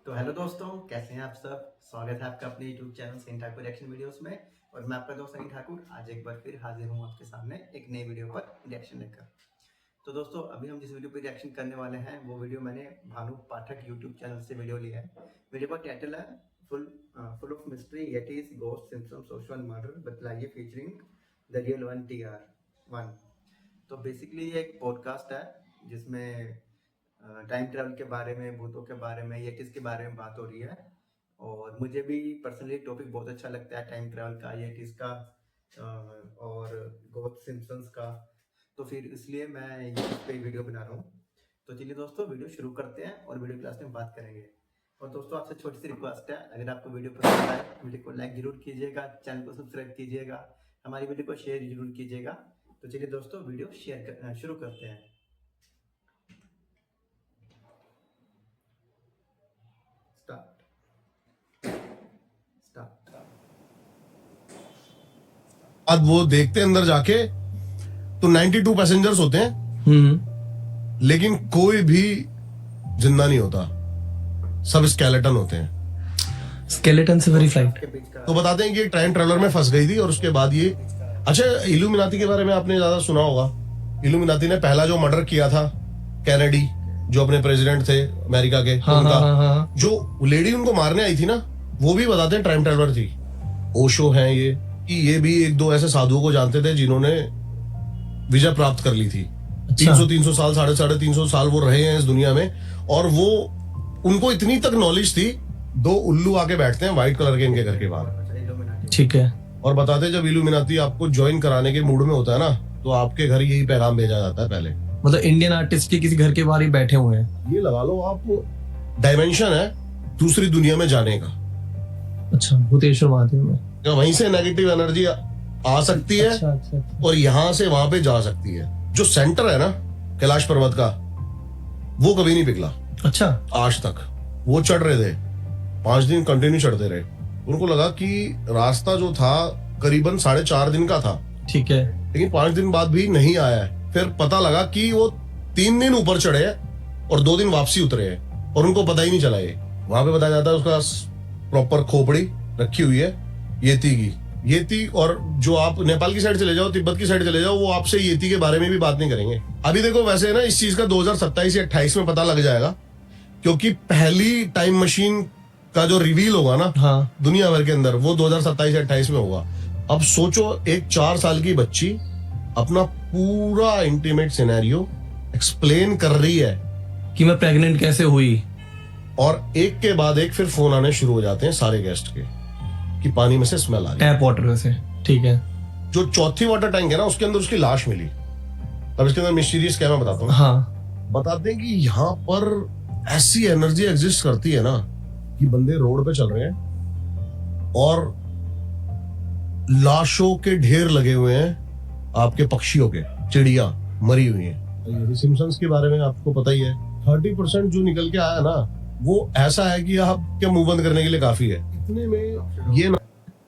तो हेलो दोस्तों, कैसे हैं आप सब। स्वागत है आपका अपने YouTube channel Sunny Thakur reaction videos में। और मैं आपका दोस्त सनी ठाकुर आज एक बार फिर हाजिर हूँ आपके सामने एक नई वीडियो पर रिएक्शन लेकर। तो दोस्तों, अभी हम जिस वीडियो पर रिएक्शन करने वाले हैं वो वीडियो मैंने भानु पाठक YouTube चैनल से वीडियो लिया है। वीडियो का टाइटल है full of mystery yetis ghost symptoms social murder Batlaiye featuring the real one TR1। तो बेसिकली ये एक पॉडकास्ट है जिसमें टाइम ट्रैवल के बारे में, भूतों के बारे में, येटिस के बारे में बात हो रही है। और मुझे भी पर्सनली टॉपिक बहुत अच्छा लगता है, टाइम ट्रैवल का, येटिस का और गोथ सिम्पसन्स का। तो फिर इसलिए मैं यूट्यूब पे वीडियो बना रहा हूँ। तो चलिए दोस्तों, वीडियो शुरू करते हैं और वीडियो क्लास में बात करेंगे। और दोस्तों, आपसे छोटी सी रिक्वेस्ट है, अगर आपको वीडियो पसंद आए वीडियो को लाइक जरूर कीजिएगा, चैनल को सब्सक्राइब कीजिएगा, हमारी वीडियो को शेयर जरूर कीजिएगा। तो चलिए दोस्तों, वीडियो शुरू करते हैं। बाद वो देखते अंदर जाके तो 92 पैसेंजर्स होते हैं, लेकिन कोई भी जिंदा नहीं होता, सब स्केलेटन होते हैं। स्केलेटन से भरी फ्लाइट। तो बताते हैं कि एक टाइम ट्रेवलर में फंस गई थी और उसके बाद ये अच्छा, इल्यूमिनाती के बारे में आपने ज्यादा सुना होगा। इल्यूमिनाती ने पहला जो मर्डर किया था, कैनेडी जो अपने प्रेसिडेंट थे अमेरिका के, उनका जो लेडी उनको मारने आई थी ना, वो भी बताते हैं टाइम ट्रेवलर थी। ओशो हैं ये, कि ये भी एक दो ऐसे साधुओं को जानते थे जिन्होंने विजय प्राप्त कर ली थी। 300 साल, 350 साल वो रहे हैं इस दुनिया में। और वो उनको इतनी तक नॉलेज थी, दो उल्लू आके बैठते हैं व्हाइट कलर के इनके घर के बाहर, ठीक है, और बताते हैं जब इल्यूमिनाती आपको ज्वाइन कराने के मूड में होता है ना, तो आपके घर यही पैगाम भेजा जाता है पहले। मतलब इंडियन आर्टिस्ट के किसी घर के बाहर ही बैठे हुए हैं। ये लगा लो आप, डायमेंशन है दूसरी दुनिया में जाने का। अच्छा, भूतेश्वर महादेव में वहीं से नेगेटिव एनर्जी आ सकती है। अच्छा। और यहाँ से वहां पे जा सकती है। जो सेंटर है ना कैलाश पर्वत का, वो कभी नहीं पिघला। अच्छा, आज तक वो चढ़ रहे थे, 5 दिन कंटिन्यू चढ़ते रहे। उनको लगा कि रास्ता जो था करीबन 4.5 दिन का था, ठीक है, लेकिन 5 दिन बाद भी नहीं आया है। फिर पता लगा कि वो 3 दिन ऊपर चढ़े हैं और 2 दिन वापसी उतरे हैं, और उनको पता ही नहीं चला। ये वहां पे बताया जाता है उसका प्रॉपर खोपड़ी रखी हुई है येती की। येती, और जो आप नेपाल की साइड चले जाओ, तिब्बत की साइड चले जाओ, वो आपसे येती के बारे में भी बात नहीं करेंगे। अभी देखो, वैसे ना इस चीज का 2027 या 28 में पता लग जाएगा, क्योंकि पहली टाइम मशीन का जो रिवील होगा ना, हाँ, दुनिया भर के अंदर, वो 2027 या 28 में होगा। अब सोचो, एक 4 साल की बच्ची अपना पूरा इंटीमेट सिनेरियो एक्सप्लेन कर रही है कि मैं प्रेग्नेंट कैसे हुई, और एक के बाद एक फिर फोन आने शुरू हो जाते हैं सारे गेस्ट के कि पानी में से स्मेल आ रही है, टैप वाटर से। ठीक है, जो चौथी वाटर टैंक है ना, उसके अंदर उसकी लाश मिली। अब इसके अंदर मिस्टीरियस क्या मैं बताता हूँ। हाँ, बताते हैं कि यहाँ पर ऐसी एनर्जी एग्जिस्ट करती है ना, कि बंदे रोड पे चल रहे हैं और लाशों के ढेर लगे हुए हैं, आपके पक्षियों के, चिड़िया मरी हुई है। सिम्पसन्स के बारे में आपको पता ही है, 30% जो निकल के आया ना, वो ऐसा है कि आपके मुंह बंद करने के लिए काफी है। इतने में ये ना,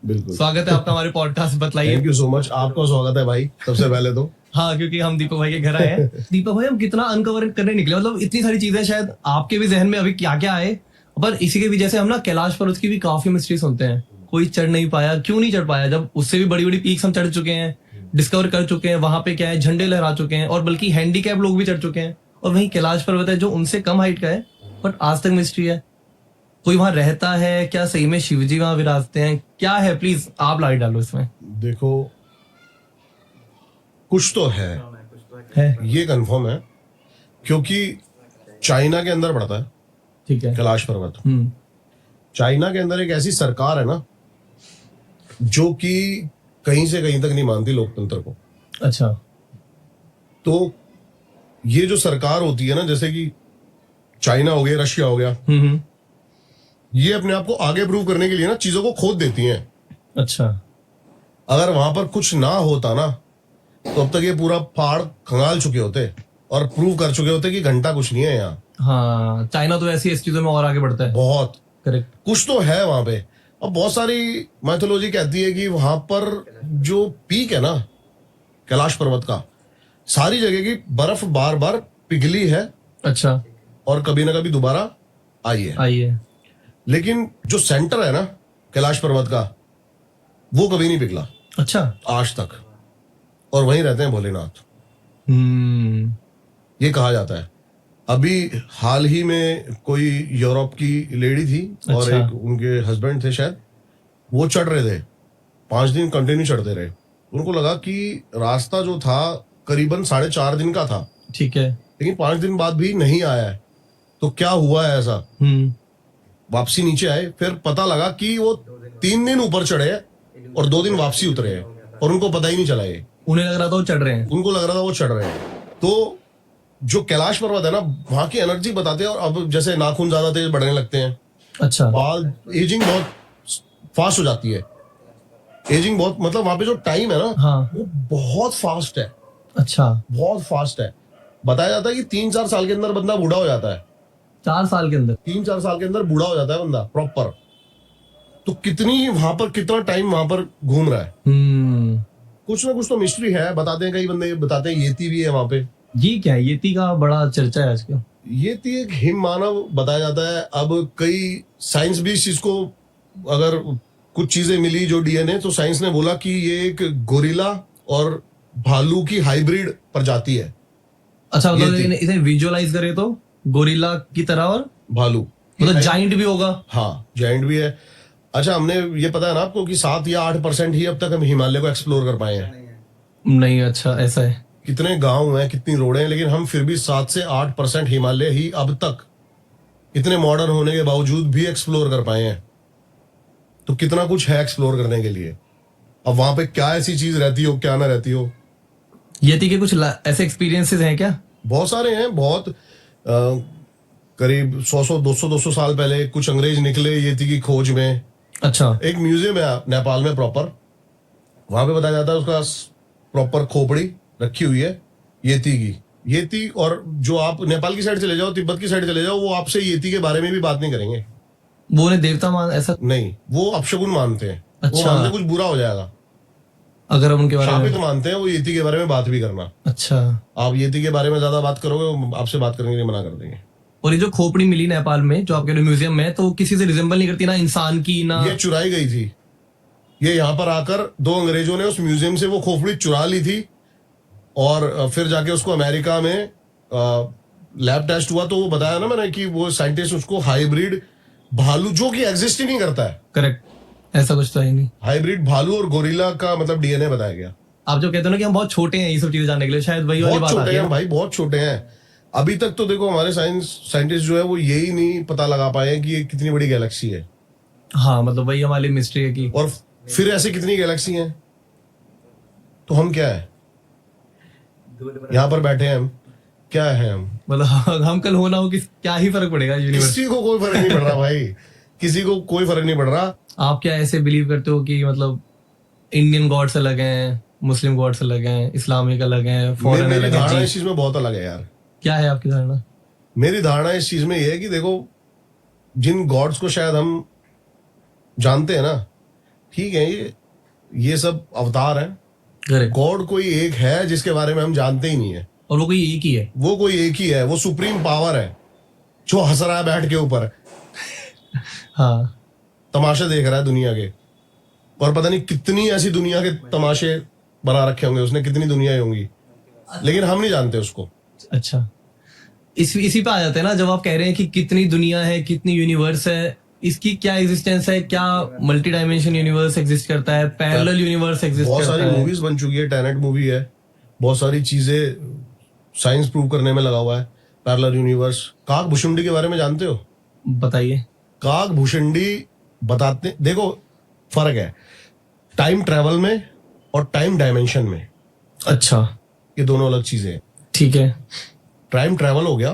बिल्कुल स्वागत है आपका हमारे podcast Batlaiye. Thank you so much, आपका स्वागत है भाई सबसे पहले तो। हाँ, क्योंकि हम दीपक भाई के घर आए हैं। दीपक भाई, हम कितना अनकवर करने निकले, मतलब इतनी सारी चीजें शायद आपके भी जहन में अभी क्या क्या आए, पर इसी के वजह से हम ना कैलाश पर्वत की भी काफी मिस्ट्री सुनते हैं। कोई चढ़ नहीं पाया, क्यों नहीं चढ़ पाया, जब उससे भी बड़ी बड़ी पीक्स हम चढ़ चुके हैं, डिस्कवर कर चुके हैं, वहां पे क्या है, झंडे लहरा चुके हैं, और बल्कि हैंडीकैप लोग भी चढ़ चुके हैं। और वहीं कैलाश पर्वत है जो उनसे कम हाइट का है, बट आज तक मिस्ट्री है। कोई वहां रहता है क्या, सही में शिवजी वहां विराजते हैं, क्या है, प्लीज आप लाइट डालो इसमें। देखो, कुछ तो है ये कंफर्म है, क्योंकि चाइना के अंदर पड़ता है, ठीक है, कैलाश पर्वत। चाइना के अंदर एक ऐसी सरकार है ना, जो कि कहीं से कहीं तक नहीं मानती लोकतंत्र को। अच्छा, तो ये जो सरकार होती है ना, जैसे कि चाइना हो गया, रशिया हो गया, ये अपने आप को आगे प्रूव करने के लिए ना चीजों को खोद देती हैं। अच्छा, अगर वहां पर कुछ ना होता ना, तो अब तक ये पूरा पहाड़ खंगाल चुके होते और प्रूव कर चुके होते कि घंटा कुछ नहीं है यहाँ। हाँ, चाइना तो ऐसी चीजों में और आगे बढ़ता है, बहुत करेक्ट, कुछ तो है वहां पे। अब बहुत सारी मैथोलॉजी कहती है कि वहां पर जो पीक है ना कैलाश पर्वत का, सारी जगह की बर्फ बार बार पिघली है। अच्छा, और कभी ना कभी दोबारा आई है। लेकिन जो सेंटर है ना कैलाश पर्वत का, वो कभी नहीं पिघला अच्छा। आज तक, और वहीं रहते हैं भोलेनाथ, ये कहा जाता है। अभी हाल ही में कोई यूरोप की लेडी थी और अच्छा। एक उनके हस्बैंड थे शायद, वो चढ़ रहे थे, 5 दिन कंटिन्यू चढ़ते रहे। उनको लगा कि रास्ता जो था करीबन 4.5 दिन का था, ठीक है। लेकिन 5 दिन बाद भी नहीं आया है। तो क्या हुआ है ऐसा, वापसी नीचे आए, फिर पता लगा कि वो 3 दिन ऊपर चढ़े हैं और 2 दिन वापसी उतरे हैं, और उनको पता ही नहीं चला। ये उन्हें लग रहा था वो चढ़ रहे हैं। उनको लग रहा था वो चढ़ रहे हैं। तो जो कैलाश पर्वत है ना, वहां की एनर्जी बताते हैं। और अब जैसे नाखून ज्यादा तेज बढ़ने लगते हैं, अच्छा। बाल, एजिंग बहुत फास्ट हो जाती है। एजिंग बहुत, मतलब वहां पे जो टाइम है ना, हाँ। वो बहुत फास्ट है, अच्छा। बहुत फास्ट है। बताया जाता है कि 3-4 साल के अंदर बंदा बूढ़ा हो जाता है। 4 साल के अंदर? 3-4 साल के अंदर बूढ़ा हो जाता है बंदा प्रॉपर। तो कितनी वहां पर, कितना टाइम वहां पर घूम रहा है, कुछ ना कुछ तो मिस्ट्री है। बताते हैं कई बंदे, बताते हैं येती भी है वहां पे। ये क्या है? येती का बड़ा चर्चा है आजकल। येती एक हिम मानव बताया जाता है। अब कई साइंस भी इस चीज को, अगर कुछ चीजें मिली जो डीएनए, तो साइंस ने बोला कि ये एक गोरिल्ला और भालू की हाइब्रिड प्रजाति है। अच्छा, मतलब येती। इसे विजुअलाइज करें तो गोरिल्ला की तरह, और भालू मतलब जाइंट भी होगा। हाँ, जाइंट भी है। अच्छा, हमने ये पता है ना आपको कि 7 या 8% ही अब तक हम हिमालय को एक्सप्लोर कर पाए हैं। नहीं, अच्छा ऐसा है। कितने गांव हैं, कितनी रोडें हैं, लेकिन हम फिर भी 7 से 8% हिमालय ही अब तक इतने मॉडर्न होने के बावजूद भी एक्सप्लोर कर पाए हैं। तो कितना कुछ है एक्सप्लोर करने के लिए। अब वहां पे क्या ऐसी चीज रहती हो, क्या ना रहती हो। येती के कुछ ऐसे एक्सपीरियंसेस हैं क्या? बहुत सारे हैं, बहुत करीब 100-200 साल पहले कुछ अंग्रेज निकले येती की खोज में। अच्छा। एक म्यूजियम है नेपाल में प्रॉपर, वहां पे बताया जाता है उसका प्रॉपर खोपड़ी रखी हुई है येती की। येती, और जो आप नेपाल की साइड चले जाओ, तिब्बत की साइड चले जाओ, वो आपसे येती के बारे में भी बात नहीं करेंगे। वो उन्हें देवता मान ऐसा? नहीं, वो अपशगुन मानते हैं। वो अच्छा। मानते हैं कुछ बुरा हो जाएगा, अगर हम उनके बारे शापित में। मानते हैं वो येती के बारे में बात भी करना। अच्छा। आप येती के बारे में ज्यादा बात करोगे, वो आपसे बात करने के लिए मना कर देंगे। और ये जो खोपड़ी मिली नेपाल में, जो आपके म्यूजियम में, तो किसी से रिजेंबल नहीं करती, ना इंसान की ना। ये चुराई गई थी। ये यहाँ पर आकर 2 अंग्रेजों ने उस म्यूजियम से वो खोपड़ी चुरा ली थी, और फिर जाके उसको अमेरिका में लैब टेस्ट हुआ, तो वो बताया ना मैंने कि वो साइंटिस्ट उसको हाइब्रिड भालू, जो कि एग्जिस्ट ही नहीं करता है, करेक्ट, ऐसा कुछ तो है नहीं। हाइब्रिड भालू और गोरिल्ला का मतलब डीएनए बताया गया। आप जो कहते हो ना कि हम बहुत छोटे हैं ये सब चीजें जानने के लिए, शायद वही वाली बहुत बात छोटे आती हैं है। भाई, बहुत छोटे हैं। अभी तक तो देखो हमारे साइंटिस्ट जो है वो यही नहीं पता लगा पाए हैं कि ये कितनी बड़ी गैलेक्सी है। हाँ, मतलब वही हमारी मिस्ट्री है कि। और फिर ऐसे कितनी गैलेक्सी हैं, तो हम क्या है, यहाँ पर बैठे हैं हम, क्या है हम? मतलब हम कल होना हो कि क्या ही फर्क पड़ेगा यूनिवर्स। किसी को कोई फर्क नहीं पड़ रहा भाई, किसी को कोई फर्क नहीं पड़ रहा। आप क्या ऐसे बिलीव करते हो कि मतलब इंडियन गॉड्स अलग हैं, मुस्लिम गॉड्स अलग हैं, इस्लामिक अलग हैं, फॉरेन मेरी अलग धारणा हैं? इस चीज में बहुत अलग है यार। क्या है आपकी धारणा? मेरी धारणा इस चीज में ये है कि देखो, जिन गॉड्स को शायद हम जानते हैं ना, ठीक है, ये सब अवतार है। करेक्ट। गॉड कोई एक है जिसके बारे में हम जानते ही नहीं है, और वो कोई एक ही है। वो कोई एक ही है, वो सुप्रीम पावर है जो हंस रहा है बैठ के ऊपर, हाँ। तमाशे देख रहा है दुनिया के। और पता नहीं कितनी ऐसी दुनिया के तमाशे बना रखे होंगे उसने, कितनी दुनियाएं होंगी, लेकिन हम नहीं जानते उसको। अच्छा, इसी पे आ जाते हैं ना, जब आप कह रहे हैं कि कितनी दुनिया है, कितनी यूनिवर्स है, इसकी क्या एग्जिस्टेंस है, क्या मल्टी डायमेंशन यूनिवर्स एग्जिस्ट करता है, पैरेलल यूनिवर्स एग्जिस्ट बहुत करता सारी है। मूवीज बन चुकी है, टेनेट मूवी है, बहुत सारी चीजें साइंस प्रूव करने में लगा हुआ है। पैरेलल यूनिवर्स, काक भुषुंडी के बारे में जानते हो? बताइए। काक भुषुंडी बताते, देखो फर्क है टाइम ट्रेवल में और टाइम डायमेंशन में। अच्छा, ये दोनों अलग चीजें हैं। ठीक है। टाइम ट्रेवल हो गया,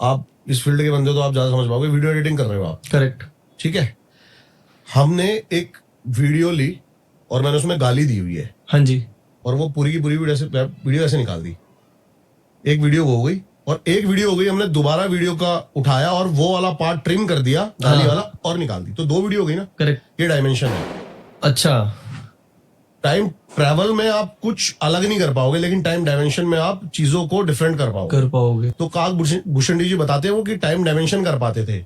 आप इस फील्ड के बंदे हो तो आप ज्यादा समझ पाओगे, वीडियो एडिटिंग कर रहे हो आप, करेक्ट। ठीक है। हमने एक वीडियो ली और मैंने उसमें गाली दी हुई है, हाँ जी। और वो पूरी की पूरी वीडियो ऐसे निकाल दी। एक वीडियो हो गई, और एक वीडियो हो गई, हमने दोबारा वीडियो का उठाया और वो वाला पार्ट ट्रिम कर दिया, गाली हाँ। वाला, और निकाल दी, तो 2 वीडियो हो गई ना। करेक्ट। ये डायमेंशन है। अच्छा, टाइम ट्रैवल में आप कुछ अलग नहीं कर पाओगे, लेकिन टाइम डायमेंशन में आप चीजों को डिफरेंट कर पाओगे। कर पाओगे। तो काक भुषुंडी जी बताते हैं वो कि टाइम डायमेंशन कर पाते थे।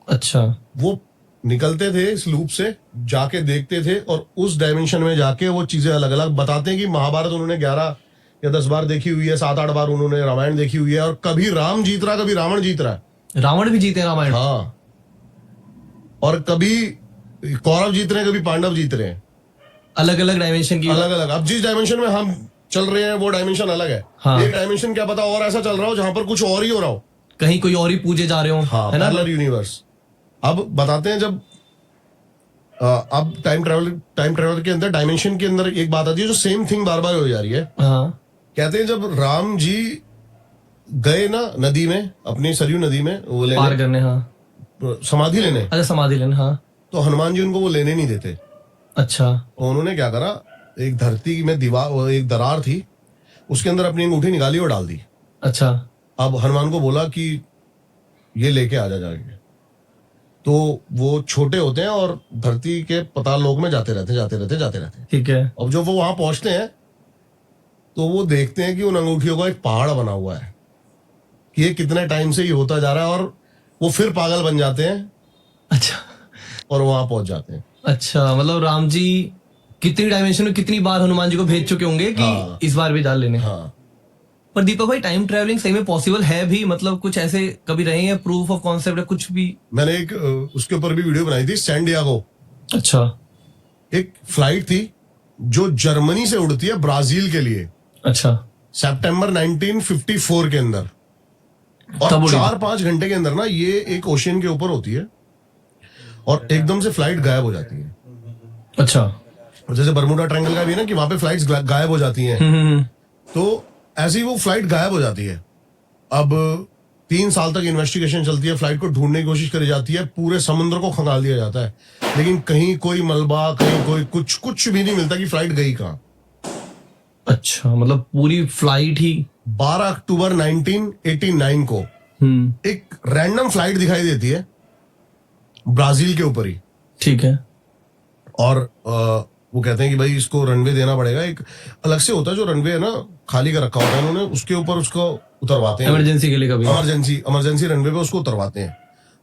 अच्छा। वो निकलते थे इस लूप से, जाके देखते थे और उस डायमेंशन में जाके वो चीजें अलग अलग बताते हैं कि महाभारत उन्होंने 11 या 10 बार देखी हुई है, 7-8 बार उन्होंने रामायण देखी हुई है, और कभी राम जीत रहा, कभी रावण जीत रहा है। रावण भी जीते हैं रामायण। हाँ, और कभी कौरव जीत रहे हैं, कभी पांडव जीत रहे हैं, अलग अलग डायमेंशन की। अलग अलग। अब जिस डायमेंशन में हम चल रहे हैं वो डायमेंशन अलग है। हाँ। एक डायमेंशन क्या पता और ऐसा चल रहा हो जहां पर कुछ और ही हो रहा हो, कहीं कोई और ही पूजे जा रहे हो। हाँ, है ना। Parallel universe. अब बताते हैं जब अब टाइम ट्रेवल के अंदर डायमेंशन के अंदर एक बात आती है जो सेम थिंग बार बार हो जा रही है। हाँ। कहते हैं जब राम जी गए ना नदी में, अपनी सरयू नदी में वो पार लेने, करने। हाँ। समाधि लेने, अच्छा, समाधि लेने। हाँ। तो हनुमान जी उनको वो लेने नहीं देते। अच्छा। तो उन्होंने क्या करा, एक धरती में दीवार, एक दरार थी, उसके अंदर अपनी अंगूठी निकाली और डाल दी। अच्छा। अब हनुमान को बोला कि ये लेके आ जा जाके। तो वो छोटे होते हैं और धरती के पाताल लोक में जाते रहते। ठीक है। अब जब वो वहां पहुंचते हैं तो वो देखते हैं कि उन अंगूठियों का एक पहाड़ बना हुआ है, कि ये कितने टाइम से ये होता जा रहा है, और वो फिर पागल बन जाते हैं अच्छा। और वहां पहुंच जाते हैं। अच्छा, मतलब राम जी कितनी डायमेंशन में कितनी बार हनुमान जी को भेज चुके होंगे कि हाँ। इस बार भी डाल लेने। हाँ, पर दीपक भाई, टाइम ट्रेवलिंग सही में पॉसिबल है भी? मतलब कुछ ऐसे कभी रहे हैं प्रूफ ऑफ कॉन्सेप्ट या कुछ भी? मैंने एक उसके ऊपर भी वीडियो बनाई थी, सैन डियागो। अच्छा। एक फ्लाइट थी जो जर्मनी से उड़ती है ब्राजील के लिए, अच्छा। सितंबर 1954 के अंदर, और तब उड़ी। 4-5 घंटे के अंदर ना ये एक ओशियन के ऊपर होती है और एकदम से फ्लाइट गायब हो जाती है। अच्छा। और जैसे बर्मुडा ट्रायंगल का भी है ना कि वहां पे फ्लाइट्स गायब हो जाती हैं, तो ऐसी ही वो फ्लाइट गायब हो जाती है। अब 3 साल तक इन्वेस्टिगेशन चलती है, फ्लाइट को ढूंढने की कोशिश करी जाती है, पूरे समुद्र को खंगाल दिया जाता है, लेकिन कहीं कोई मलबा, कहीं कोई कुछ भी नहीं मिलता कि फ्लाइट गई कहाँ। अच्छा, मतलब पूरी फ्लाइट ही। 12 अक्टूबर 1989 को एक रैंडम फ्लाइट दिखाई देती है ब्राजील के ऊपर ही, ठीक है। और वो कहते हैं कि भाई इसको रनवे देना पड़ेगा। एक अलग से होता है जो रनवे है ना, खाली का रखा होता है, उन्होंने उसके ऊपर उसको उतरवाते हैं, इमरजेंसी के लिए कभी। इमरजेंसी रनवे पे उसको उतरवाते हैं।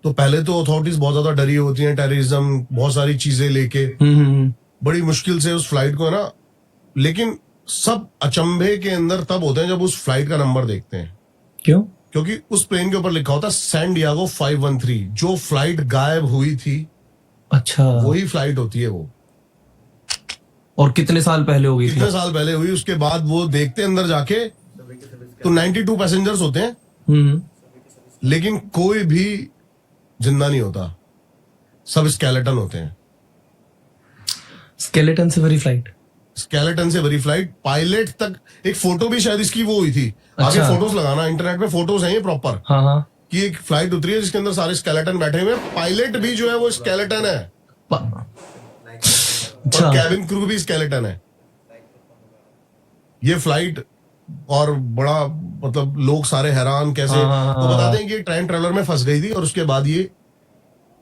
तो पहले तो अथॉरिटीज बहुत ज्यादा डरी होती हैं, टेररिज्म, बहुत सारी चीजें लेके बड़ी मुश्किल से उस फ्लाइट को, है ना, लेकिन सब अचंभे के अंदर तब होते हैं जब उस फ्लाइट का नंबर देखते हैं। क्यों? क्योंकि उस प्लेन के ऊपर लिखा होता है सैन डियागो 513, जो फ्लाइट गायब हुई थी अच्छा, वही फ्लाइट होती है वो। और कितने साल पहले हो गई थी? कितने साल पहले हुई, उसके बाद वो देखते हैं अंदर जाके तो 92 पैसेंजर्स होते हैं, लेकिन कोई भी जिंदा नहीं होता, सब स्केलेटन होते हैं। स्केलेटन से भरी फ्लाइट। स्केलेटन से भरी फ्लाइट, पायलट तक। एक फोटो भी शायद इसकी वो हुई थी, आगे अच्छा। फोटोज लगाना, इंटरनेट पे फोटोज हैं ये प्रॉपर, हाँ हाँ। कि एक फ्लाइट उतरी है जिसके अंदर सारे स्केलेटन बैठे हुए हैं, पायलट भी जो है वो स्केलेटन है, अच्छा। और कैबिन क्रू भी स्केलेटन है। ये फ्लाइट, और बड़ा मतलब लोग सारे हैरान कैसे, तो बताते हैं कि टाइम ट्रेवलर में फंस गई थी और उसके बाद ये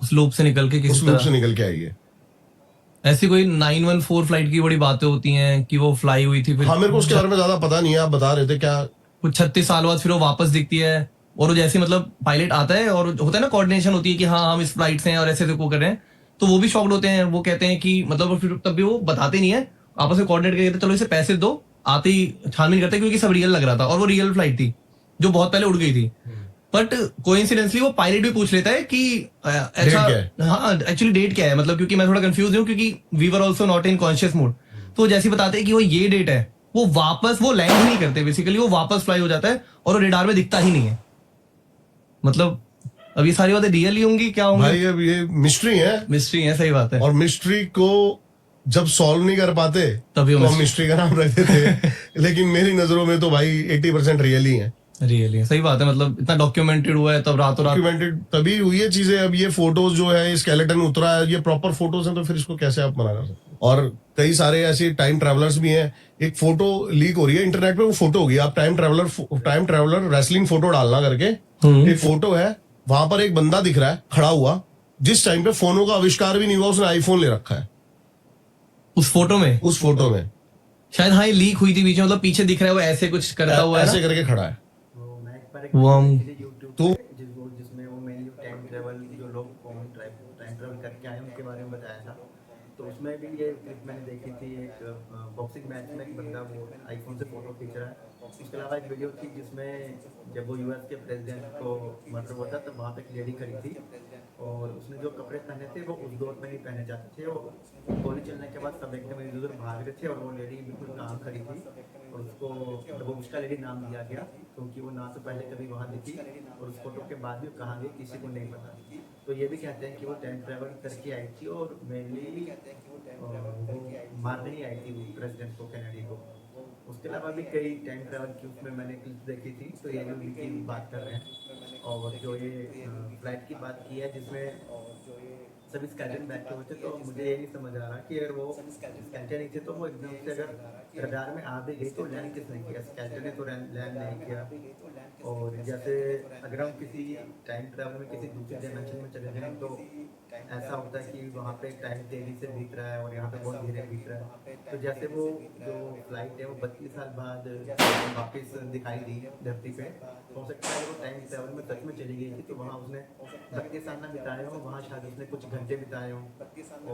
उस लूप से निकल के उस किसी लूप तरह। से निकल के आई है। ऐसी कोई 914 फ्लाइट की बड़ी बातें होती हैं कि वो फ्लाई हुई थी, फिर हाँ, मेरे को उसके बारे में ज्यादा पता नहीं है, आप बता रहे थे क्या? कुछ 36 साल बाद फिर वो वापस दिखती है, और वो जैसे मतलब पायलट आता है और होता है ना, कोऑर्डिनेशन होती है कि हाँ हम इस फ्लाइट से हैं और ऐसे को कर रहे हैं, तो वो भी शॉक्ड होते हैं। वो कहते हैं कि मतलब फिर तब भी वो बताते नहीं है, आपस में कोऑर्डिनेट करके चलो इसे पैसे दो, आते ही छानबीन करते हैं, क्योंकि सब रियल लग रहा था और वो रियल फ्लाइट थी जो बहुत पहले उड़ गई थी। बट कोइंसिडेंटली वो पायलट भी पूछ लेता है कि अच्छा, हाँ एक्चुअली डेट क्या है, मतलब क्योंकि मैं थोड़ा कंफ्यूज हूँ, क्योंकि we were also not in conscious mode. तो जैसे ही बताते हैं कि वो ये डेट है, वो वापस वो लैंड ही नहीं करते, बेसिकली वो वापस फ्लाई हो जाता है और वो रेडार में दिखता ही नहीं है। मतलब अब ये सारी बातें रियल ही होंगी, क्या होंगी? भाई अब ये मिस्ट्री है, मिस्ट्री है, सही बात है। और मिस्ट्री को जब सॉल्व नहीं कर पाते तभी तो हम मिस्ट्री का नाम रखते थे, लेकिन मेरी नजरों में तो भाई 80% रियल ही है। रियली सही बात है, मतलब इतना डॉक्यूमेंटेड हुआ है, तब रातों रात डॉक्यूमेंटेड तभी हुई है चीजें। अब ये फोटोज जो है, स्केलेटन उतरा है, ये प्रॉपर फोटोज हैं, तो फिर इसको कैसे आप मना कर सकते हैं? और कई सारे ऐसे टाइम ट्रैवलर्स भी हैं। एक फोटो लीक हो रही है इंटरनेट पे, वो फोटो होगी, आप टाइम ट्रैवलर रेसलिंग फोटो डालना करके, एक फोटो है, वहां पर एक बंदा दिख रहा है खड़ा हुआ, जिस टाइम पे फोनों का आविष्कार भी नहीं हुआ, उसने आईफोन ले रखा है उस फोटो में शायद। हाँ, ये लीक हुई थी बीच में, मतलब पीछे दिख रहा है वो ऐसे कुछ करता हुआ है, ऐसे करके खड़ा है। वो मैं एक बार वो हम YouTube तो जिसमें वो मेनली टाइम ट्रेवल जो लोग लोग कौन टाइम ट्रैवल करके आए उनके बारे में बताया था। तो उसमें भी ये क्लिप मैंने देखी थी, एक बॉक्सिंग मैच में एक बंदा वो आईफोन से फोटो खींच रहा है। उसके अलावा एक वीडियो थी जिसमें जब वो यूएस के प्रेसिडेंट को मर्डर हुआ था तब वहाँ पे एक लेडी खड़ी थी और उसने जो कपड़े पहने थे वो उस दौर में नहीं पहने जाते थे। और गोली चलने के बाद सब एकदम इधर उधर भाग रहे थे और वो लेडी बिल्कुल काम खड़ी थी और उसको मतलब वो उसका लेडी नाम दिया गया क्योंकि वो ना तो पहले कभी वहाँ दिखी और उस फोटो के बाद भी कहाँ गई किसी को नहीं पता। तो ये भी कहते हैं कि वो टाइम ट्रैवल करके आई थी और मेनली मारने ही आई थी प्रेसिडेंट को, कैनेडी को। उसके अलावा भी कई टाइम ट्रैवल की उसमें मैंने क्लिप देखी थी। तो ये जो उनकी बात कर रहे हैं और जो ये फ्लाइट की बात की है जिसमें सभी स्केलेटन बैठे हुए थे, तो मुझे ये नहीं समझ आ रहा कि अगर वो स्केलेटन नहीं थे तो वो एकदम से अगर रडार में आ भी गई तो लैंड किसने किया? स्केलेटन ने तो लैंड नहीं किया। और जैसे अगर हम किसी टाइम ट्रैवल में किसी दूसरी डायमेंशन में चले जाएं तो ऐसा होता है कि वहाँ पे टाइम तेजी से बीत रहा है और यहाँ पे बहुत धीरे बीत रहा है। तो जैसे वो जो फ्लाइट है वो 32 साल बाद वापस दिखाई दी धरती पे, हो सकता है वो टाइम ट्रैवल में सच में चली गई थी तो वहाँ उसने 32 साल ना बिताए हों, वहाँ शायद उसने कुछ घंटे बिताए हों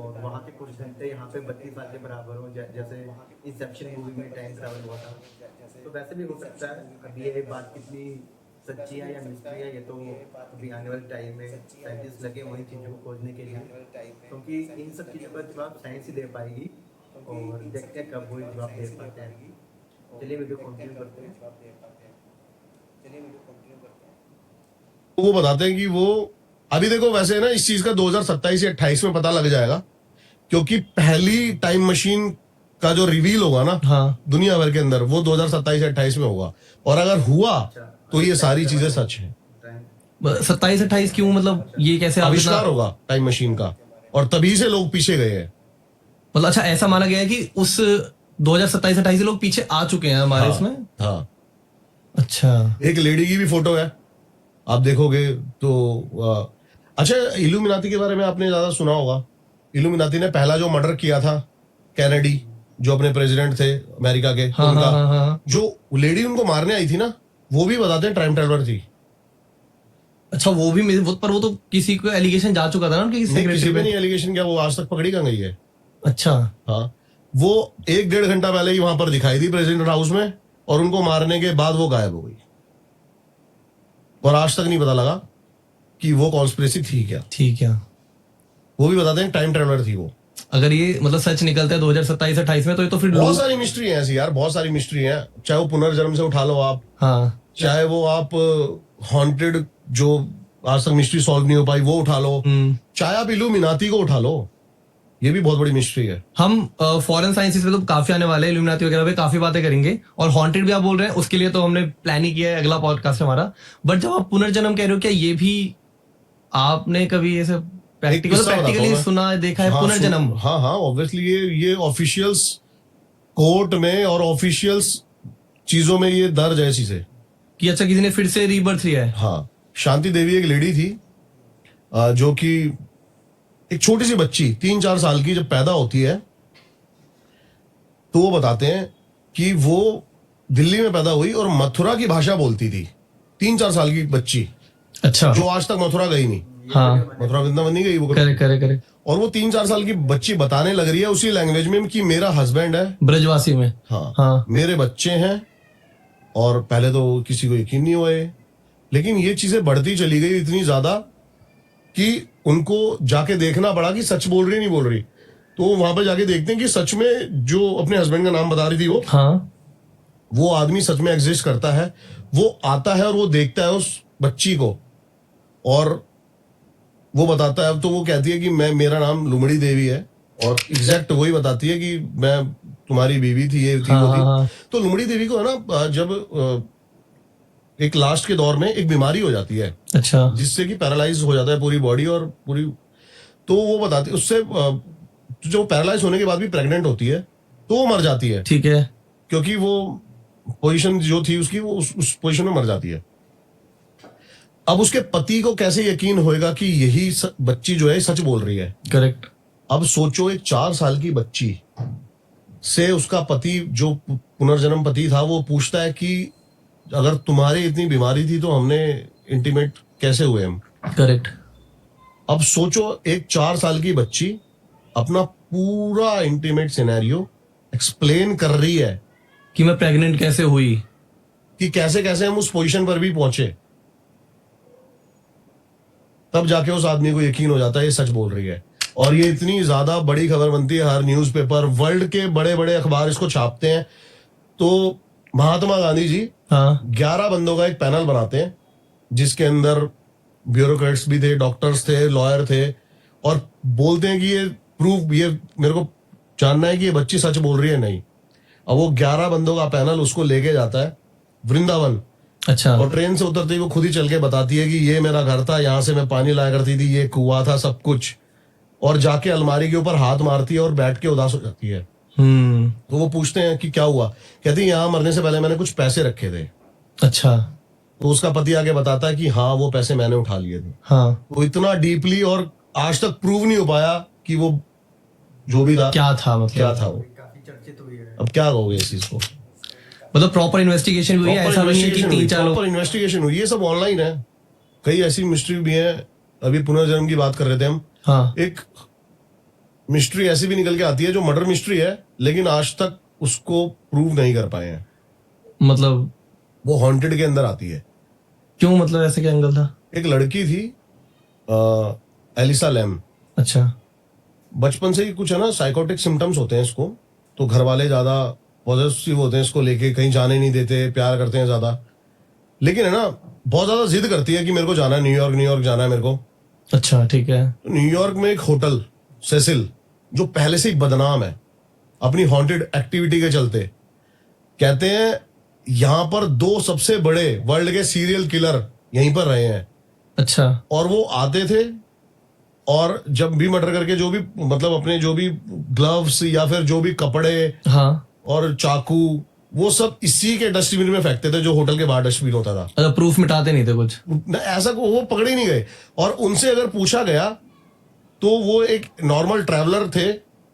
और वहाँ के कुछ घंटे यहाँ पे 32 साल के बराबर हों, जैसे इंसेप्शन मूवी में टाइम ट्रैवल हुआ था। तो वैसे भी हो सकता है। अब ये बात कितनी सच्ची है या मिस्ट्री है ये तो अभी आने वाले टाइम में साइंटिस्ट लगे वही चीज़ों को खोजने के लिए, क्योंकि इन सब चीज़ों का जवाब साइंस ही दे पाएगी और देखते हैं कब वो जवाब दे पाते हैं। चलिए वीडियो कंटिन्यू करते हैं। वो बताते हैं कि वो अभी देखो वैसे है ना, इस चीज का 2027 या 28 में पता लग जाएगा क्योंकि पहली टाइम मशीन का जो रिवील होगा ना हाँ दुनिया भर के अंदर वो 2027 या 28 में होगा। और अगर हुआ तो ये सारी चीजें सच है। 27-28 क्यों, मतलब ये कैसे आप आविष्कार होगा टाइम मशीन का और तभी से लोग पीछे गए हैं। मतलब अच्छा ऐसा माना गया है कि उस 2027-28 से लोग पीछे आ चुके हैं हमारे हाँ, इसमें। हाँ अच्छा एक लेडी की भी फोटो है, आप देखोगे तो अच्छा इल्यूमिनाती के बारे में आपने ज्यादा सुना होगा। इल्यूमिनाती ने पहला जो मर्डर किया था कैनेडी जो अपने प्रेसिडेंट थे अमेरिका के, हाँ उनका हाँ हाँ हाँ। जो लेडी उनको मारने आई थी ना वो भी बताते हैं टाइम ट्रैवलर थी। अच्छा वो भी पर वो तो किसी को एलिगेशन जा चुका था ना उनके नहीं, secretary किसी पे पे। नहीं एलिगेशन किया, वो आज तक पकड़ी कहाँ गई है। अच्छा हाँ वो 1-1.5 घंटा पहले ही वहां पर दिखाई थी प्रेसिडेंट हाउस में और उनको मारने के बाद वो गायब हो गई और आज तक नहीं पता लगा कि वो कॉन्स्पिरेसी थी क्या। ठीक है। वो भी बताते हैं टाइम ट्रैवलर थी वो। अगर ये मतलब सच निकलता है 2027-28 में तो ये तो फिर बहुत लोग सारी मिस्ट्री है ऐसी यार, बहुत सारी मिस्ट्री है। चाहे वो पुनर्जन्म से उठा लो आप, हाँ चाहे वो आप हॉन्टेड जो आज तक मिस्ट्री सॉल्व नहीं हो पाई वो उठा लो, चाहे आप इल्यूमिनाती को उठा लो, ये भी बहुत बड़ी मिस्ट्री है। हम फॉरेन साइंसेस पे तो काफी आने वाले हैं, इल्यूमिनाती वगैरह पे काफी बातें करेंगे और हॉन्टेड भी आप बोल रहे हैं उसके लिए तो हमने प्लान ही किया है, अगला पॉडकास्ट हमारा। बट जब आप पुनर्जन्म कह रहे हो क्या ये भी आपने कभी ऐसे प्रैक्टिकली सुना देखा है? पुनर्जन्म हाँ हाँ ऑब्वियसली ये ऑफिशियल्स कोर्ट में और ऑफिशियल्स चीजों में ये दर्ज है चीजें कि अच्छा किसी ने फिर से रीबर्थ लिया है। हाँ शांति देवी एक लेडी थी जो कि एक छोटी सी बच्ची 3-4 साल की जब पैदा होती है तो वो बताते हैं कि वो दिल्ली में पैदा हुई और मथुरा की भाषा बोलती थी। 3-4 साल की बच्ची अच्छा जो आज तक मथुरा गई नहीं, हाँ मथुरा वृंदावन नहीं गई वो। करेक्ट। और वो 3-4 साल की बच्ची बताने लग रही है उसी लैंग्वेज में कि मेरा हस्बैंड है, ब्रजवासी में, हाँ मेरे बच्चे हैं। और पहले तो किसी को यकीन नहीं हुआ लेकिन ये चीजें बढ़ती चली गई इतनी ज्यादा कि उनको जाके देखना पड़ा कि सच बोल रही नहीं बोल रही। तो वहां पर जाके देखते हैं कि सच में जो अपने हस्बैंड का नाम बता रही थी वो आदमी सच में एग्जिस्ट करता है। वो आता है और वो देखता है उस बच्ची को और वो बताता है। अब तो वो कहती है कि मेरा नाम लुमड़ी देवी है और एग्जैक्ट वही बताती है कि मैं तुम्हारी बीवी थी, ये थी, वो थी। तो लुमड़ी देवी को है ना जब एक लास्ट के दौर में एक बीमारी हो जाती है, अच्छा, जिससे कि पैरालाइज हो जाता है पूरी बॉडी और पूरी। तो वो बताती उससे जो पैरालाइज होने के बाद भी प्रेग्नेंट होती है तो वो मर जाती है। ठीक है, क्योंकि वो पोजीशन जो थी उसकी वो उस पोजीशन में मर जाती है। अब उसके पति को कैसे यकीन होएगा कि यही बच्ची जो है सच बोल रही है? करेक्ट। अब सोचो एक 4 साल की बच्ची से उसका पति जो पुनर्जन्म पति था वो पूछता है कि अगर तुम्हारी इतनी बीमारी थी तो हमने इंटीमेट कैसे हुए हम? करेक्ट। अब सोचो एक 4 साल की बच्ची अपना पूरा इंटीमेट सिनेरियो एक्सप्लेन कर रही है कि मैं प्रेग्नेंट कैसे हुई। कि कैसे कैसे हम उस पोजीशन पर भी पहुंचे, तब जाके उस आदमी को यकीन हो जाता है ये सच बोल रही है। और ये इतनी ज्यादा बड़ी खबर बनती है, हर न्यूज़पेपर, वर्ल्ड के बड़े बड़े अखबार इसको छापते हैं। तो महात्मा गांधी जी हाँ 11 बंदों का एक पैनल बनाते हैं, जिसके अंदर ब्यूरोक्रेट्स भी थे, डॉक्टर्स थे, लॉयर थे, और बोलते हैं कि ये मेरे को जानना है कि ये बच्ची सच बोल रही है नहीं। अब वो 11 बंदों का पैनल उसको लेके जाता है वृंदावन, अच्छा और ट्रेन से उतरते ही वो खुद ही चल के बताती है कि ये मेरा घर था, यहाँ से मैं पानी लाया करती थी, ये कुआं था, सब कुछ। और जाके अलमारी के ऊपर हाथ मारती है और बैठ के उदास हो जाती है। तो वो पूछते हैं कि क्या हुआ, कहती है यहाँ मरने से पहले मैंने कुछ पैसे रखे थे। अच्छा तो उसका पति आके बताता है कि हाँ वो पैसे मैंने उठा लिए थे। हाँ वो इतना डीपली, और आज तक प्रूव नहीं हो पाया कि वो जो भी था क्या था, मतलब क्या था वो। काफी चर्चित हुई है। अब क्या कहोगे इस चीज को? मतलब प्रॉपर इन्वेस्टिगेशन हुई है, ऐसा नहीं है कि 3-4 लोग। प्रॉपर इन्वेस्टिगेशन हुई, ये सब ऑनलाइन है। कई ऐसी मिस्ट्री भी है। अभी पुनर्जन्म की बात कर रहे थे हम, हाँ एक मिस्ट्री ऐसी भी निकल के आती है जो मर्डर मिस्ट्री है, लेकिन आज तक उसको प्रूव नहीं कर पाए हैं। मतलब वो हॉन्टेड के अंदर आती है। क्यों, मतलब ऐसे क्या एंगल था? एक लड़की थी एलिसा लैम। अच्छा बचपन से ही कुछ है ना, साइकोटिक सिम्टम्स होते हैं इसको, तो घर वाले ज्यादा पॉजिटिव होते हैं इसको लेके, कहीं जाने नहीं देते, प्यार करते हैं ज्यादा। लेकिन है ना, बहुत ज्यादा जिद करती है कि मेरे को जाना है न्यूयॉर्क जाना है मेरे को। अच्छा ठीक है। तो न्यूयॉर्क में एक होटल सेसिल, जो पहले से ही बदनाम है अपनी हॉन्टेड एक्टिविटी के चलते, कहते हैं यहां पर 2 सबसे बड़े वर्ल्ड के सीरियल किलर यहीं पर रहे हैं। अच्छा और वो आते थे, और जब भी मर्डर करके जो भी, मतलब अपने जो भी ग्लव्स या फिर जो भी कपड़े हाँ और चाकू, वो सब इसी के डस्टबिन में फेंकते थे, जो होटल के बाहर डस्टबिन होता था। अच्छा, प्रूफ मिटाते नहीं थे कुछ? ऐसा वो पकड़े नहीं गए। और उनसे अगर पूछा गया तो वो एक नॉर्मल ट्रैवलर थे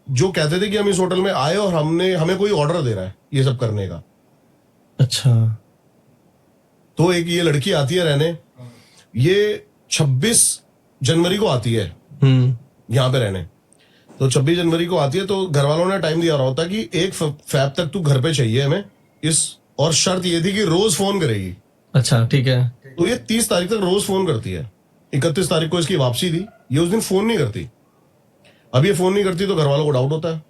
जो कहते थे कि हम इस होटल में आए और हमें कोई ऑर्डर दे रहा है ये सब करने का। अच्छा तो एक ये लड़की आती है रहने, ये 26 जनवरी को आती है यहाँ पे रहने। तो 26 जनवरी को आती है, तो घर वालों ने टाइम दिया रहा होता कि 1 फैब तक तू घर पे चाहिए हमें और शर्त ये थी कि रोज फोन करेगी। अच्छा ठीक है। तो ये 30 तारीख तक रोज फोन करती है। 31 तारीख को इसकी वापसी थी, ये उस दिन फोन नहीं करती। अब ये फोन नहीं करती तो घर वालों को डाउट होता है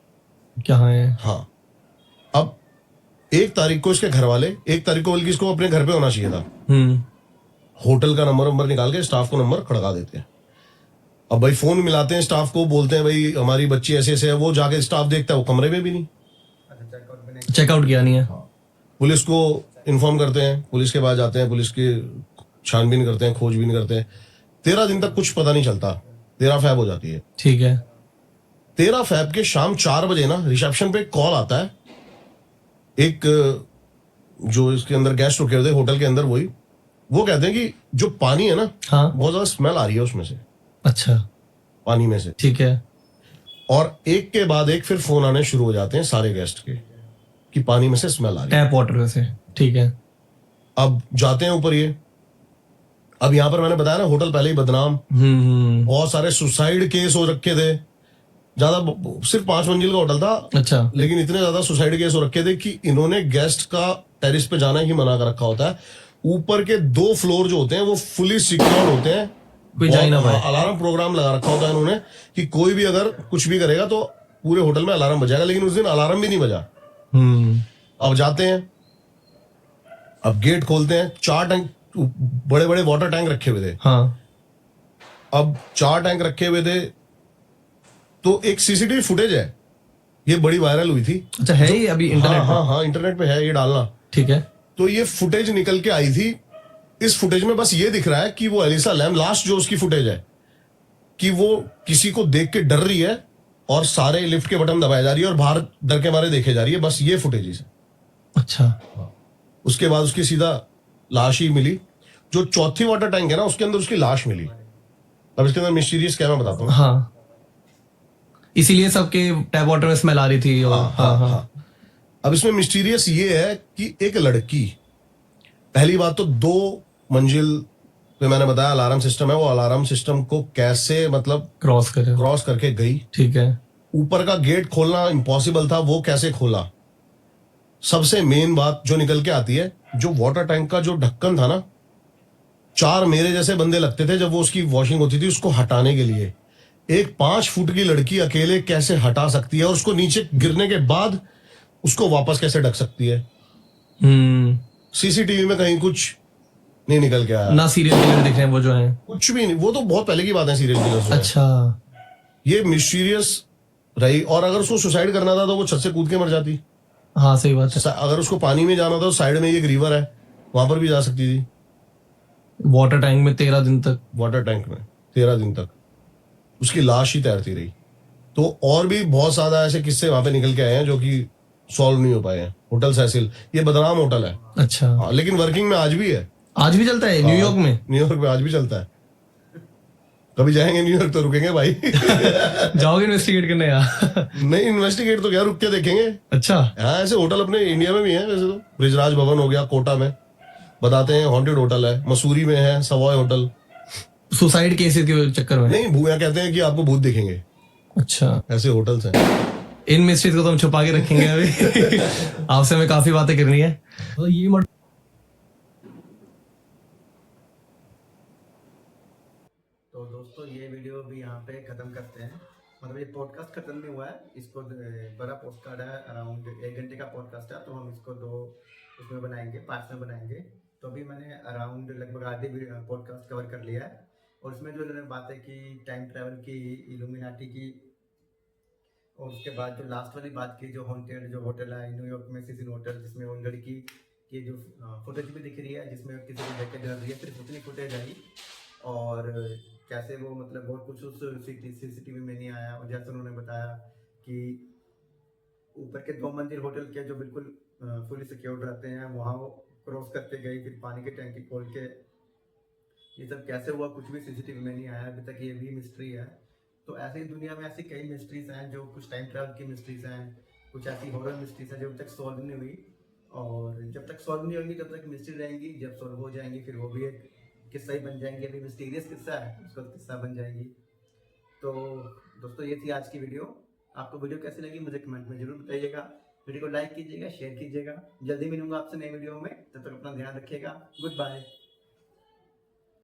क्या है? हाँ। अब 1 तारीख को इसके घर वाले, 1 तारीख को बल्कि इसको अपने घर पे होना चाहिए था, होटल का नंबर निकाल के स्टाफ को नंबर खड़का देते हैं। अब भाई फोन मिलाते हैं स्टाफ को, बोलते हैं भाई हमारी बच्ची ऐसे ऐसे है। वो जाके स्टाफ देखता है वो कमरे में भी नहीं, चेकआउट किया नहीं है। पुलिस को इन्फॉर्म करते हैं, पुलिस के पास जाते हैं, पुलिस की छानबीन करते हैं, खोजबीन करते हैं। 13 दिन तक कुछ पता नहीं चलता। 13 फैब हो जाती है। ठीक है। 13 फैब के शाम 4 बजे ना रिसेप्शन पे कॉल आता है। एक जो इसके अंदर गेस्ट रुके हुए थे होटल के अंदर, वो कहते हैं कि जो पानी है ना, हाँ बहुत ज्यादा स्मेल आ रही है उसमें से, अच्छा पानी में से। ठीक है। और एक के बाद एक फिर फोन आने शुरू हो जाते हैं सारे गेस्ट के कि पानी में से स्मेल आ रही है, टैप वाटर में से। ठीक है। अब जाते हैं ऊपर। ये अब यहाँ पर मैंने बताया ना, होटल पहले ही बदनाम, बहुत सारे सुसाइड केस हो रखे थे। ज्यादा सिर्फ 5 मंजिल का होटल था, अच्छा लेकिन इतने ज्यादा सुसाइड केस हो रखे थे कि इन्होंने गेस्ट का टेरिस पे जाना ही मना कर रखा होता है। ऊपर के 2 फ्लोर जो होते हैं वो फुली सिक्योर्ड होते हैं, कोई जा ही ना पाए। अलार्म प्रोग्राम लगा रखा होता है इन्होंने कि कोई भी अगर कुछ भी करेगा तो पूरे होटल में अलार्म बजाएगा। लेकिन उस दिन अलार्म भी नहीं बजा। अब जाते हैं, अब गेट खोलते हैं, 4 टैंक, बड़े बड़े वाटर टैंक रखे हुए थे। हाँ अब 4 टैंक रखे हुए थे, तो एक सीसीटीवी फुटेज है, ये बड़ी वायरल हुई थी। अच्छा है ये अभी इंटरनेट पे? हाँ इंटरनेट पे है, ये डालना। ठीक है। तो ये फुटेज निकल के आई थी। इस फुटेज में बस ये दिख रहा है कि वो एलिसा लैम, लास्ट जो उसकी फुटेज है, कि वो किसी को देख के डर रही है और सारे लिफ्ट के बटन दबाए जा रही है और बाहर डर के मारे देखे जा रही है। बस ये फुटेज है। अच्छा उसके बाद उसकी सीधा लाश ही मिली। जो चौथी वाटर टैंक है ना, उसके अंदर उसकी लाश मिली। अब इसके अंदर मिस्टीरियस क्या मैं बताता हूँ। हाँ इसीलिए सबके टैप वाटर में स्मेल आ रही थी। और हाँ। अब इसमें मिस्टीरियस ये है कि एक लड़की, पहली बात तो 2 मंजिल तो मैंने बताया अलार्म सिस्टम है, वो अलार्म सिस्टम को कैसे मतलब क्रॉस करे, क्रॉस करके गई। ठीक है। ऊपर का गेट खोलना इम्पॉसिबल था, वो कैसे खोला। सबसे मेन बात जो निकल के आती है, जो वाटर टैंक का जो ढक्कन था ना, 4 मेरे जैसे बंदे लगते थे जब वो उसकी वॉशिंग होती थी उसको हटाने के लिए। एक 5 फुट की लड़की अकेले कैसे हटा सकती है और उसको नीचे गिरने के बाद उसको वापस कैसे ढक सकती है। हम्म। सीसीटीवी में कहीं कुछ नहीं निकल के आया, ना सीरियल किलर दिख रहे हैं वो जो हैं। कुछ भी नहीं। वो तो बहुत पहले की बात है, सीरियल किलर्स में। अच्छा। ये मिस्टीरियस रही। और अगर उसको सुसाइड करना था तो वो छत से कूद के मर जाती। हाँ सही बात है। अगर उसको पानी में जाना था तो साइड में एक रिवर है, वहां पर भी जा सकती थी। वाटर टैंक में 13 दिन तक। वाटर टैंक में 13 दिन तक उसकी लाश ही तैरती रही। तो और भी बहुत ज्यादा ऐसे किस्से वहां पे निकल के आए हैं जो कि सॉल्व नहीं हो पाए हैं। होटल सैसिल, ये बदनाम होटल है। अच्छा। हाँ, लेकिन वर्किंग में आज भी है। आज भी चलता है न्यूयॉर्क में? न्यूयॉर्क में आज भी चलता है। कभी जाएंगे न्यूयॉर्क तो रुकेंगे भाई। जाओगे इन्वेस्टिगेट करने यार? नहीं, इन्वेस्टिगेट तो क्या, रुक के देखेंगे। अच्छा। हाँ, ऐसे होटल अपने इंडिया में भी है वैसे तो। ब्रिजराज भवन हो गया कोटा में, बताते हैं हॉन्टेड होटल है। मसूरी में है सवॉय होटल। सुसाइड केसेस के चक्कर में? नहीं, भूया कहते हैं कि आपको भूत दिखेंगे। अच्छा। ऐसे होटल्स हैं। इन मिस्ट्रीज को तो हम छुपा के रखेंगे अभी। आपसे हमें काफी बातें करनी है। तो ये तो दोस्तों ये वीडियो भी यहाँ पे ख़त्म करते हैं। मतलब ये पॉडकास्ट खत्म नहीं हुआ है, इसको बड़ा पोस्टकार्ड है, अराउंड 1 घंटे का पॉडकास्ट है, तो हम इसको 2 उसमें बनाएंगे, पार्ट्स में बनाएंगे। तो अभी मैंने अराउंड लगभग आधे पॉडकास्ट कवर कर लिया है। और उसमें जो उन्होंने बातें की टाइम ट्रैवल की, इल्यूमिनाटी की, और उसके बाद जो लास्ट वाली बात की, जो हॉन्टेड जो होटल है न्यूयॉर्क में, सिसिल होटल, जिसमें वो लड़की की जो फुटेज भी दिख रही है, जिसमें किसी को देख के डर रही है, सिर्फ उतनी फुटेज आई। और कैसे वो मतलब बहुत कुछ उस सीसीटीवी में नहीं आया। और जैसे उन्होंने बताया कि ऊपर के 2 मंजिल होटल के जो बिल्कुल फुली सिक्योर्ड रहते हैं, वहाँ वो क्रॉस करके गई, फिर पानी की टैंकी खोल के। ये सब कैसे हुआ कुछ भी सीसीटीवी में नहीं आया अभी तक, ये भी मिस्ट्री है। तो ऐसे ही दुनिया में ऐसी कई मिस्ट्रीज हैं, जो कुछ टाइम ट्रैवल की मिस्ट्रीज हैं, कुछ ऐसी हॉरर मिस्ट्रीज हैं जो अभी तक सॉल्व नहीं हुई। और जब तक सॉल्व नहीं होंगी तब तक मिस्ट्री रहेंगी, जब सॉल्व हो जाएंगी फिर वो भी एक किस्सा ही बन जाएंगी। अभी मिस्टीरियस किस्सा है, उसका किस्सा बन जाएगी। तो दोस्तों ये थी आज की वीडियो। आपको वीडियो कैसी लगी मुझे कमेंट में जरूर बताइएगा। वीडियो को लाइक कीजिएगा, शेयर कीजिएगा। जल्दी मिलूंगा आपसे नई वीडियो में, तब तक अपना ध्यान रखिएगा। Good bye.